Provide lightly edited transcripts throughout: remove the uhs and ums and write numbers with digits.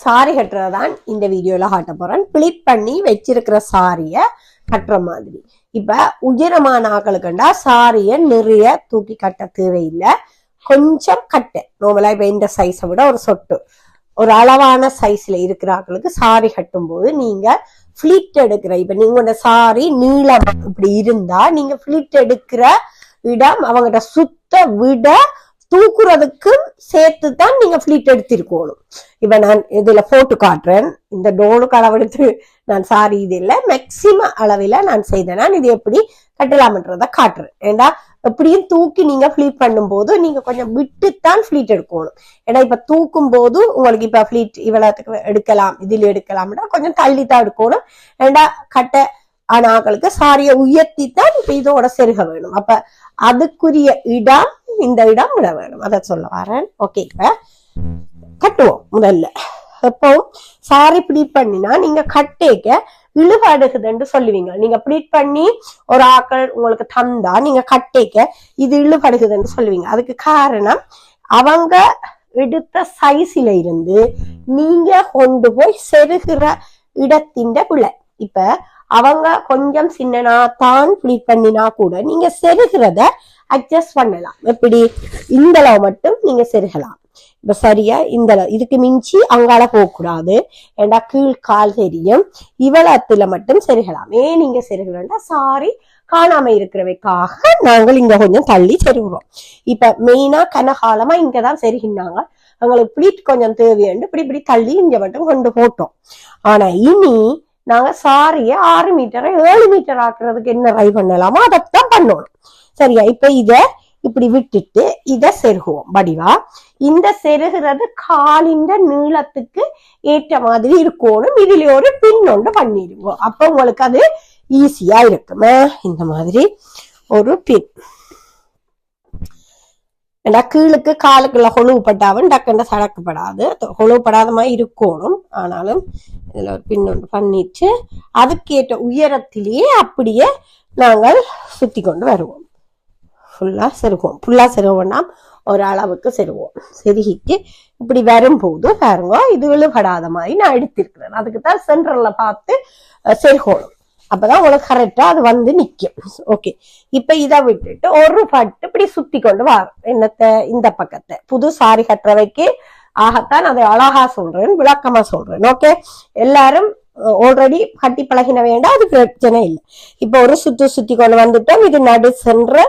Sorry கட்டுறதான் இந்த வீடியோல காட்ட போறேன். பிளிட் பண்ணி வச்சிருக்கிற சாரிய கட்டுற மாதிரி. இப்ப உயரமான ஆக்களுக்குண்டா சாரிய நிறைய தூக்கி கட்ட தேவையில்லை, கொஞ்சம் கட்ட நார்மலா இப்ப இந்த சைஸை விட ஒரு சொட்டு ஒரு அளவான சைஸ்ல இருக்கிற ஆக்களுக்கு சாரி கட்டும் போது நீங்க பிளிட் எடுக்கிற, இப்ப நீங்க சாரி நீளம் இப்படி இருந்தா நீங்க பிளிட் எடுக்கிற இடம் அவங்ககிட்ட சுத்த விட தூக்குறதுக்கும் சேர்த்து தான் நீங்க பிளிட் எடுத்திருக்கணும். இப்ப நான் இதுல போட்டு காட்டுறேன். இந்த டோலுக்கு அளவெடுத்து நான் சாரி இது இல்லை, மேக்சிமம் அளவில் நான் செய்தேன். இது எப்படி கட்டலாம்ன்றத காட்டுறேன். ஏண்டா எப்படியும் தூக்கி நீங்க பிளீட் பண்ணும் போது நீங்க கொஞ்சம் விட்டுத்தான் பிளீட் எடுக்கணும். ஏன்னா இப்ப தூக்கும் போது உங்களுக்கு இப்ப பிளீட் இவ்வளவுக்கு எடுக்கலாம், இதுல எடுக்கலாம்னா கொஞ்சம் தள்ளித்தான் எடுக்கணும். ஏண்டா கட்ட ஆனாக்களுக்கு சாரிய உயர்த்தி தான் இப்ப இதோட செருக வேணும். அப்ப அதுக்குரிய இடம் இந்த இடம் விட வேணும், அத சொல்ல வரேன். ஓகே, இப்ப கட்டுவோம். முதல்ல எப்பவும் சாரி பிளீட் பண்ணினா நீங்க கட்டேக்க இழுபடுகுதுன்னு சொல்லுவீங்க. நீங்க பிளீட் பண்ணி ஒரு ஆக்கள் உங்களுக்கு தந்தா நீங்க கட்டேக்க இது இழுபடுகுதுன்னு சொல்லுவீங்க. அதுக்கு காரணம் அவங்க எடுத்த சைஸ்ல இருந்து நீங்க கொண்டு போய் செருகிற இடத்தின் பிள்ளை. இப்ப அவங்க கொஞ்சம் சின்னனா தான் பிளீட் பண்ணினா கூட நீங்க செருகிறத அட்ஜஸ்ட் பண்ணலாம். எப்படி இந்த அளவு மட்டும் நீங்க செருகலாம். இப்ப சரியா இந்த அளவு, இதுக்கு மிஞ்சி அங்கால போகக்கூடாது. ஏண்டா கீழ் கால் தெரியும். இவ்வளத்துல மட்டும் செருகலாம். ஏன் நீங்க செருகலன்னா சாரி காணாம இருக்கிறவைக்காக நாங்கள் இங்க கொஞ்சம் தள்ளி செருகிறோம். இப்ப மெயினா கனகாலமா இங்கதான் செருகினாங்க, அவங்களுக்கு பிளீட் கொஞ்சம் தேவையாண்டு இப்படி இப்படி தள்ளி இங்க மட்டும் கொண்டு போட்டோம். ஆனா இனி நாங்க சாரிய 6 மீட்டரை 7 மீட்டர் ஆக்குறதுக்கு என்ன ட்ரை பண்ணலாமோ அதைத்தான் பண்ணணும். சரியா? இப்ப இத இப்படி விட்டுட்டு இத செருகுவோம். வடிவா இந்த செருகிறது காலின் நீளத்துக்கு ஏற்ற மாதிரி இருக்கணும். இதுல ஒரு பின் ஒன்று பண்ணிடுவோம். அப்ப உங்களுக்கு அது ஈஸியா இருக்குமே. இந்த மாதிரி ஒரு பின் கீழுக்கு காலுக்குள்ள கொழுவுப்பட்டாவும் டக்குண்ட சடக்கப்படாது, கொழுவுப்படாத மாதிரி இருக்கணும். ஆனாலும் இதுல ஒரு பின் ஒன்று பண்ணிட்டு அதுக்கேற்ற உயரத்திலேயே அப்படியே நாங்கள் சுத்தி கொண்டு வருவோம். ஃபுல்லா செருகுவோம். ஃபுல்லா செருவோம்னா ஒரு அளவுக்கு செருவோம். செருகிட்டு இப்படி வரும்போது பாருங்க, இது விழுபடாத மாதிரி நான் எடுத்திருக்கிறேன். அதுக்குதான் சென்டர்ல பார்த்து செருகணும். அப்பதான் உங்களுக்கு கரெக்டா அது வந்து நிக்கும். ஓகே, இப்ப இதை விட்டுட்டு ஒரு பட்டு இப்படி சுத்தி கொண்டு வரும். என்னத்த இந்த பக்கத்தை புது சாரி கட்டுறவைக்கு ஆகத்தான் அதை அழகா சொல்றேன், விளக்கமா சொல்றேன். ஓகே, எல்லாரும் ஆல்ரெடி கட்டி பழகின வேண்டாம், அது பிரச்சனை இல்லை. இப்ப ஒரு சுத்தி கொண்டு வந்துட்டோம். இது நடு சென்ற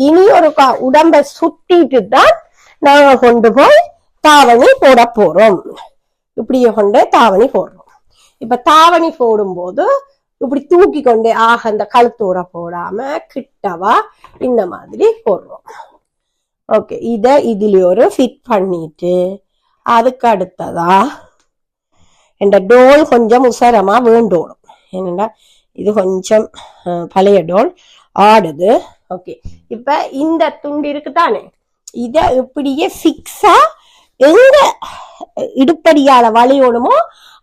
இனி ஒரு உடம்பை சுத்திட்டு தான் நாங்க கொண்டு போய் தாவணி போட போறோம். இப்படியே கொண்டு தாவணி போடுறோம். இப்ப தாவணி போடும் போது இப்படி தூக்கி கொண்டே அந்த கழுத்தோட போடாம கிட்டவா இந்த மாதிரி போடுறோம். ஓகே, இத இதுல ஒரு ஃபிட் பண்ணிட்டு அதுக்கு அடுத்ததா இந்த டோல் கொஞ்சம் உசரமா வேண்டோடும். என்னன்னா இது கொஞ்சம் பழைய டோல் ஆடுது. ஓகே, இப்ப இந்த துண்டு இருக்குதானே, இத இப்படியே பிக்ஸா எங்க இடுப்படியால வளையணுமோ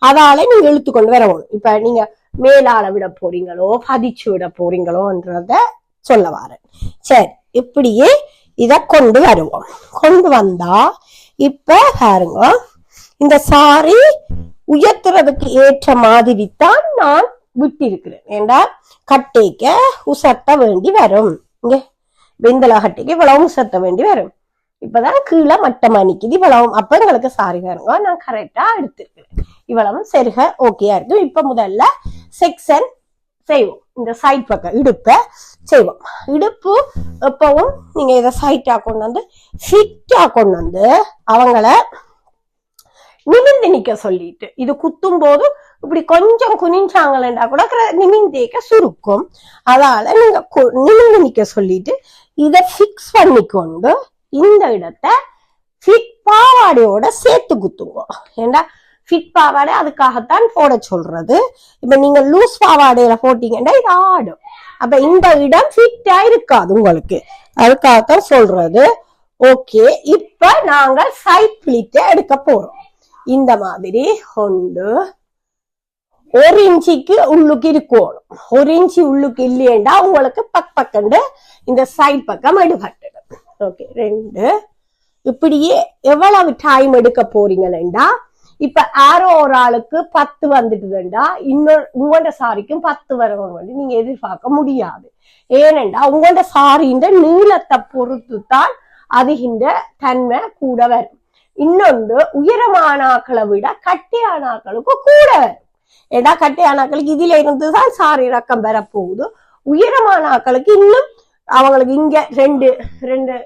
அதால நீங்க இழுத்து கொண்டு வரணும். இப்ப நீங்க மேலால விட போறீங்களோ பதிச்சு விட போறீங்களோன்றத சொல்ல வரேன். சரி, இப்படியே இத கொண்டு வருவோம். கொண்டு வந்தா இப்ப பாருங்க, இந்த சாரி உயர்த்துறதுக்கு ஏற்ற மாதிரி தான் நான் விட்டு இருக்கிறேன். ஏண்டா கட்டைக்க உசத்த வேண்டி வரும். இங்க வெந்தலா கட்டைக்கு இவ்வளவு உசத்த வேண்டி வரும். இப்பதான் கீழே மட்டமா நிக்குது இவ்வளவு. அப்ப எங்களுக்கு சாரி பாருங்க, நான் கரெக்டா எடுத்திருக்கிறேன். இவ்வளவு செருக ஓகேயா இருக்கு. இப்ப முதல்ல செக்ஷன் செய்வோம். இந்த சைட் பக்கம் இடுப்ப செய்வோம். இடுப்பு எப்பவும் நீங்க இதை சைட்டா கொண்டு வந்து ஃபிட்டா கொண்டு வந்து அவங்கள நிமிந்து நிக்க சொல்லிட்டு, இது குத்தும் போது இப்படி கொஞ்சம் குனிஞ்சாங்களா கூட நிமிந்தேக்க சுருக்கும். அதால நீங்க நிமிந்து நிக்க சொல்லிட்டு இதை பிக்ஸ் பண்ணிக்கொண்டு இந்த இடத்தை ஃபிட் பாவாடையோட சேர்த்து குத்துங்க. ஏண்டா ஃபிட் பாவாடை அதுக்காகத்தான் போட சொல்றது. இப்ப நீங்க லூஸ் பாவாடையில போட்டீங்கன்னா இது ஆடும். அப்ப இந்த இடம் ஃபிட்டா இருக்காது உங்களுக்கு, அதுக்காகத்தான் சொல்றது. ஓகே, இப்ப நாங்க சைட் பிளிட்டை எடுக்க போறோம். இந்த மாதிரி கொண்டு 1 இன்ச்சுக்கு உள்ளுக்கு இருக்கணும். 1 இன்ச்சு உள்ளுக்கு இல்லையேண்டா உங்களுக்கு பக்கண்டு இந்த சைட் பக்கம் எடுபட்டுடும். ஓகே, 2 இப்படியே எவ்வளவு டைம் எடுக்க போறீங்களா, இப்ப யாரோ ஒரு ஆளுக்கு 10 வந்துட்டுதுண்டா இன்னொரு உங்களோட சாரிக்கும் 10 வரணும் நீங்க எதிர்பார்க்க முடியாது. ஏனென்றா உங்களோட சாரின்ற நீளத்தை பொறுத்து தான் அதுகின்ற தன்மை கூட வரும். இன்னொன்று உயரமான ஆக்களை விட கட்டியான ஆக்களுக்கு கூட வரும். ஏன்னா கட்டியான ஆக்களுக்கு இதுல இருந்துதான் சாரி ரக்கம் வரப்போகுது. உயரமான ஆக்களுக்கு இன்னும் அவங்களுக்கு இங்க ரெண்டு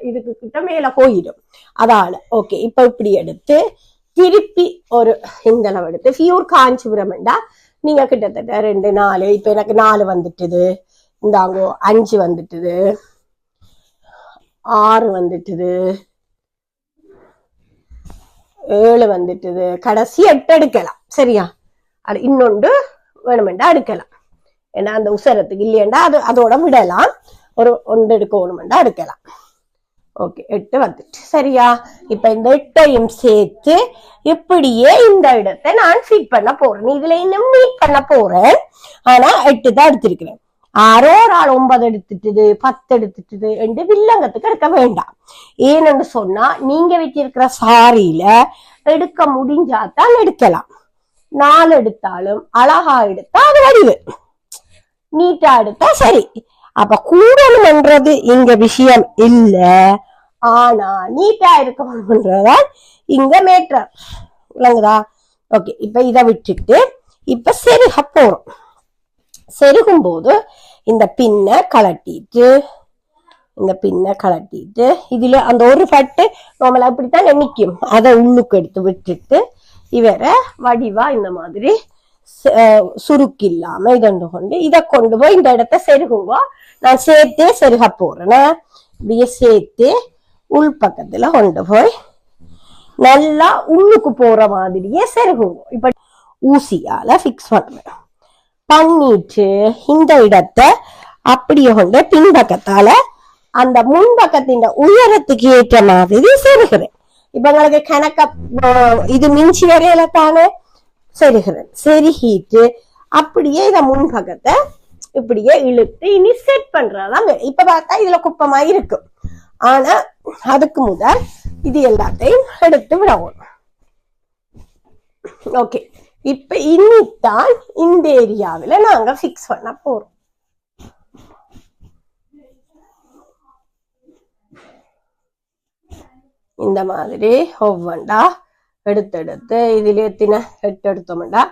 இதுக்கு கிட்ட மேல போயிடும். அதால ஓகே இப்ப இப்படி எடுத்து திருப்பி ஒரு இந்த அளவு எடுத்து பியூர் காஞ்சிபுரம்டா நீங்க கிட்டத்தட்ட 2 4 இப்ப எனக்கு 4 வந்துட்டுது, இந்தாங்கோ 5 வந்துட்டுது, 6 வந்துட்டுது, 7 வந்துட்டுது, கடைசி 8 எடுக்கலாம். சரியா? அது இன்னொன்று வேணுமெண்டா எடுக்கலாம். ஏன்னா அந்த உசரத்துக்கு இல்லையண்டா அதோட விடலாம். ஒரு 1 எடுக்கணுமெண்டா எடுக்கலாம். ஓகே 8 வந்துட்டு. சரியா? இப்ப இந்த 8ஐயும் சேர்த்து இப்படியே இந்த இடத்தை நான் ஃபிட் பண்ண போறேன். இதுல இன்னும் மீட் பண்ண போறேன். ஆனா 8 தான் எடுத்திருக்கிறேன். ஆரோ ஒரு ஆள் 9 எடுத்துட்டுது 10 எடுத்துட்டுது என்று வில்லங்கத்துக்கு எடுக்க வேண்டாம். ஏன்னு சொன்னா நீங்க வச்சிருக்கிற சாரியில எடுக்க முடிஞ்சாதான் எடுக்கலாம். 4 எடுத்தாலும் அழகா எடுத்தா அது வடிவு, நீட்டா எடுத்தா சரி. அப்ப கூடணும்ன்றது இங்க விஷயம் இல்ல, ஆனா நீட்டா இருக்கணும்ன்றதான் இங்க மேட்டர். விளங்குதா? ஓகே இப்ப இதை விட்டுட்டு இப்ப செருக போறோம். செருகும் போது இந்த பின்னை கலட்டிட்டு இதுல அந்த ஒரு பட்டு நம்மள அப்படித்தான் நினைக்கும், அதை உள்ளுக்கு எடுத்து விட்டுட்டு இவரை வடிவா இந்த மாதிரி சுருக்கு இல்லாம இதண்டு கொண்டு இதை கொண்டு போய் இந்த இடத்த செருகுங்க. நான் சேர்த்தே செருக போறேன். இப்படியே சேர்த்து உள் பக்கத்துல கொண்டு போய் நல்லா உள்ளுக்கு போற மாதிரியே செருகுங்க. இப்ப ஊசியால பிக்ஸ் பண்றேன். பண்ணிட்டு இந்த இடத்தை அப்படியே கொண்டு பின்பக்கத்தால அந்த முன்பக்கத்தின் உயரத்துக்கு ஏற்ற மாதிரி செருகிறேன். இப்ப உங்களுக்கு கணக்க இது மிஞ்சி வரையில தானே செருகிறேன். செருகிட்டு அப்படியே இத முன்பக்கத்தை இப்படியே இழுத்து இனி செட் பண்றதுதான். இப்ப பார்த்தா இதுல குப்பமா இருக்கும். ஆனா அதுக்கு முதல் இது எல்லாத்தையும் எடுத்து விடவும். ஓகே இப்ப இன்னித்தான் இந்த ஏரியாவில நாங்க பிக்ஸ் பண்ண போறோம். இந்த மாதிரி ஒவ்வொண்டா எடுத்து இதுல எத்தின 8 எடுத்தோம்டா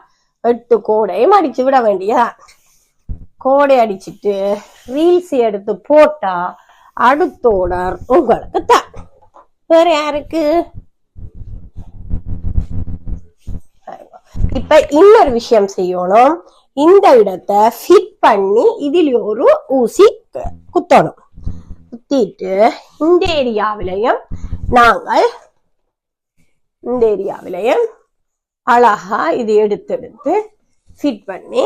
8 கோடையும் அடிச்சு விட வேண்டியதா. கோடை அடிச்சுட்டு ரீல்ஸ் எடுத்து போட்டா அடுத்தோட உங்களுக்கு தான். வேற யாருக்கு? இப்ப இன்னொரு விஷயம் செய்யணும். இந்த இடத்தை ஃபிட் பண்ணி இதில் ஒரு ஊசி குத்தணும். குத்திட்டு இந்த ஏரியாவிலையும் நாங்கள் அழகா இது எடுத்து ஃபிட் பண்ணி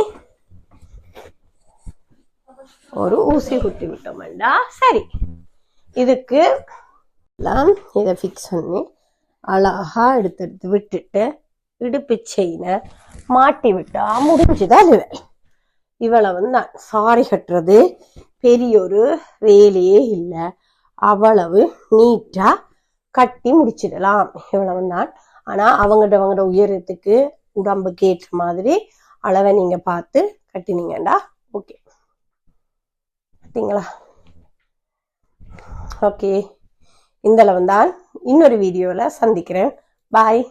ஒரு ஊசி குத்தி விட்டோம்டா சரி. இதுக்கு இதை ஃபிக்ஸ் பண்ணி அழகா எடுத்து விட்டுட்டு இடுப்பு செயினை மாட்டி விட்டா முடிஞ்சுதான். இவ்வளவு தான். சாரி கட்டுறது பெரிய ஒரு வேலையே இல்லை. அவ்வளவு நீட்டா கட்டி முடிச்சிடலாம். இவ்வளவு தான். ஆனா அவங்களோட உயரத்துக்கு உடம்புக்கு ஏற்ற மாதிரி அளவை நீங்க பார்த்து கட்டினீங்கடா ஓகே. பார்த்தீங்களா? ஓகே இந்த அளவு தான். இன்னொரு வீடியோல சந்திக்கிறேன். பாய்.